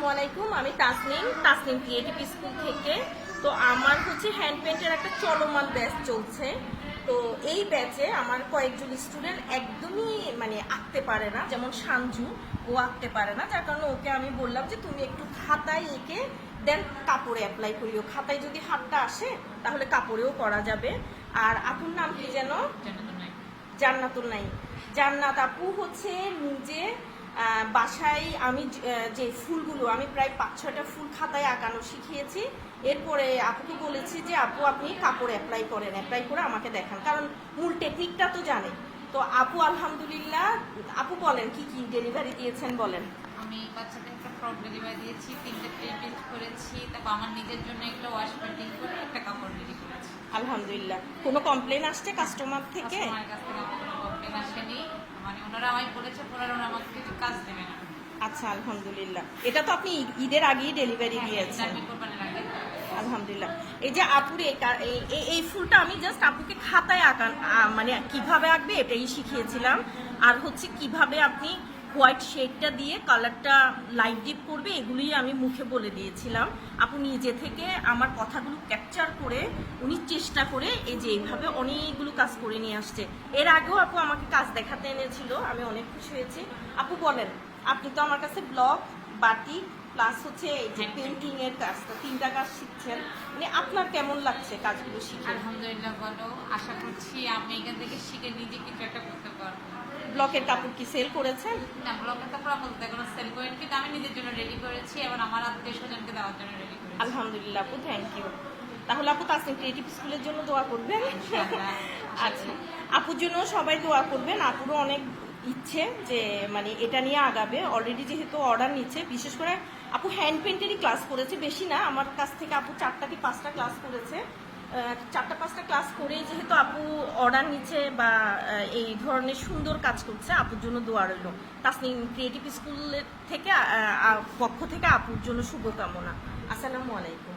আসসালামু আলাইকুম, আমি তাসনিম ক্রিয়েটিভ স্কুল থেকে। তো আমার হচ্ছে হ্যান্ড পেন্টের একটা চলমান ব্যাচ চলছে। তো এই ব্যাচে আমার কয়েকজন স্টুডেন্ট একদমই মানে আঁকতে পারে না, যেমন সানজু, ও আঁকতে পারে না। যার কারণে ওকে আমি বললাম যে তুমি একটু খাতায় এঁকে দেন কাপড়ে অ্যাপ্লাই করিও। খাতায় যদি হাতটা আসে তাহলে কাপড়েও করা যাবে। আর আপুর নাম কি যেন? জান্নাতুল নাই। জান্নাত আপু হচ্ছে নিজে বাসায় আমি যে ফুলগুলো আমি প্রায় 5-6টা ফুল খাতায় আঁকানো শিখিয়েছি। এরপরে আপুকে বলেছি যে আপু আপনি কাপড় অ্যাপ্লাই করেন, অ্যাপ্লাই করে আমাকে দেখান, কারণ মূল টেকনিকটা তো জানে। তো আপু আলহামদুলিল্লাহ, আপু বলেন কি কি ডেলিভারি দিয়েছেন বলেন। আমি বাচ্চাদের একটা ফ্রক ডেলিভারি দিয়েছি, 3টে প্রিন্ট করেছি, তারপর আমার নিজের জন্য একটা ওয়াশ পেন্টিং করে একটা কাপড় রেডি করেছি। আলহামদুলিল্লাহ। কোনো কমপ্লেন আসছে কাস্টমার থেকে? আমার কাছ থেকে আমার কোনো কমপ্লেন আসেনি, মানে ওনারা আমায় বলেছে ওনারা আমাকে কিছু কাজ দেবে না। আচ্ছা আলহামদুলিল্লাহ। এটা তো আপনি ঈদের আগেই ডেলিভারি দিয়েছেন। আলহামদুলিল্লাহ। এই যে আপুর এই ফুলটা আমি জাস্ট আপুকে খাতায় আঁকান মানে কিভাবে আঁকবে এটাই শিখিয়েছিলাম। আর হচ্ছে কিভাবে আপনি হোয়াইট শেডটা দিয়ে কালারটা লাইট ডিপ করবে এগুলোই আমি মুখে বলে দিয়েছিলাম। আপু নিজে থেকে আমার কথাগুলো ক্যাপচার করে উনি চেষ্টা করে এই যে এইভাবে অনেকগুলো কাজ করে নিয়ে আসছে। এর আগেও আপু আমাকে কাজ দেখাতে এনেছিল, আমি অনেক খুশি হয়েছি। আপু বলেন, আপনি তো আমার কাছে ব্লক, বাটিক প্লাস হচ্ছে এই যে পেন্টিং এর কাজটা 3টা কাজ শিখছেন, মানে আপনার কেমন লাগছে কাজগুলো শিখে? আলহামদুলিল্লাহ ভালো, আশা করছি আমি এখান থেকে শিখে নিজে কিছু একটা করতে পারবো। ব্লকের কাপড় কি সেল করেছেন? না, ব্লকের কাপড় আপাতত এখনো সেল করিনি, কিন্তু আমি নিজের জন্য রেডি করেছি এবং আমার আত্মীয় স্বজনকে দেওয়ার জন্য রেডি করেছি। আলহামদুলিল্লাহ আপু, থ্যাংক ইউ। তাহলে আপু তাসনিম ক্রিয়েটিভ স্কুলের জন্য দোয়া করবেন। আচ্ছা, আপুর জন্য সবাই দোয়া করবেন। আপুরও অনেক ইচ্ছে যে মানে এটা নিয়ে আগাবে। অলরেডি যেহেতু অর্ডার নিচ্ছে, বিশেষ করে আপু হ্যান্ড পেন্টেরই ক্লাস করেছে, বেশি না। আমার কাছ থেকে আপু 4টা কি 5টা ক্লাস করেছে। 4টা-5টা ক্লাস করে যেহেতু আপু অর্ডার নিচ্ছে বা এই ধরনের সুন্দর কাজ করছে, আপুর জন্য দোয়া রইল। তাসনিম ক্রিয়েটিভ স্কুলের থেকে পক্ষ থেকে আপুর জন্য শুভকামনা। আসসালামু আলাইকুম।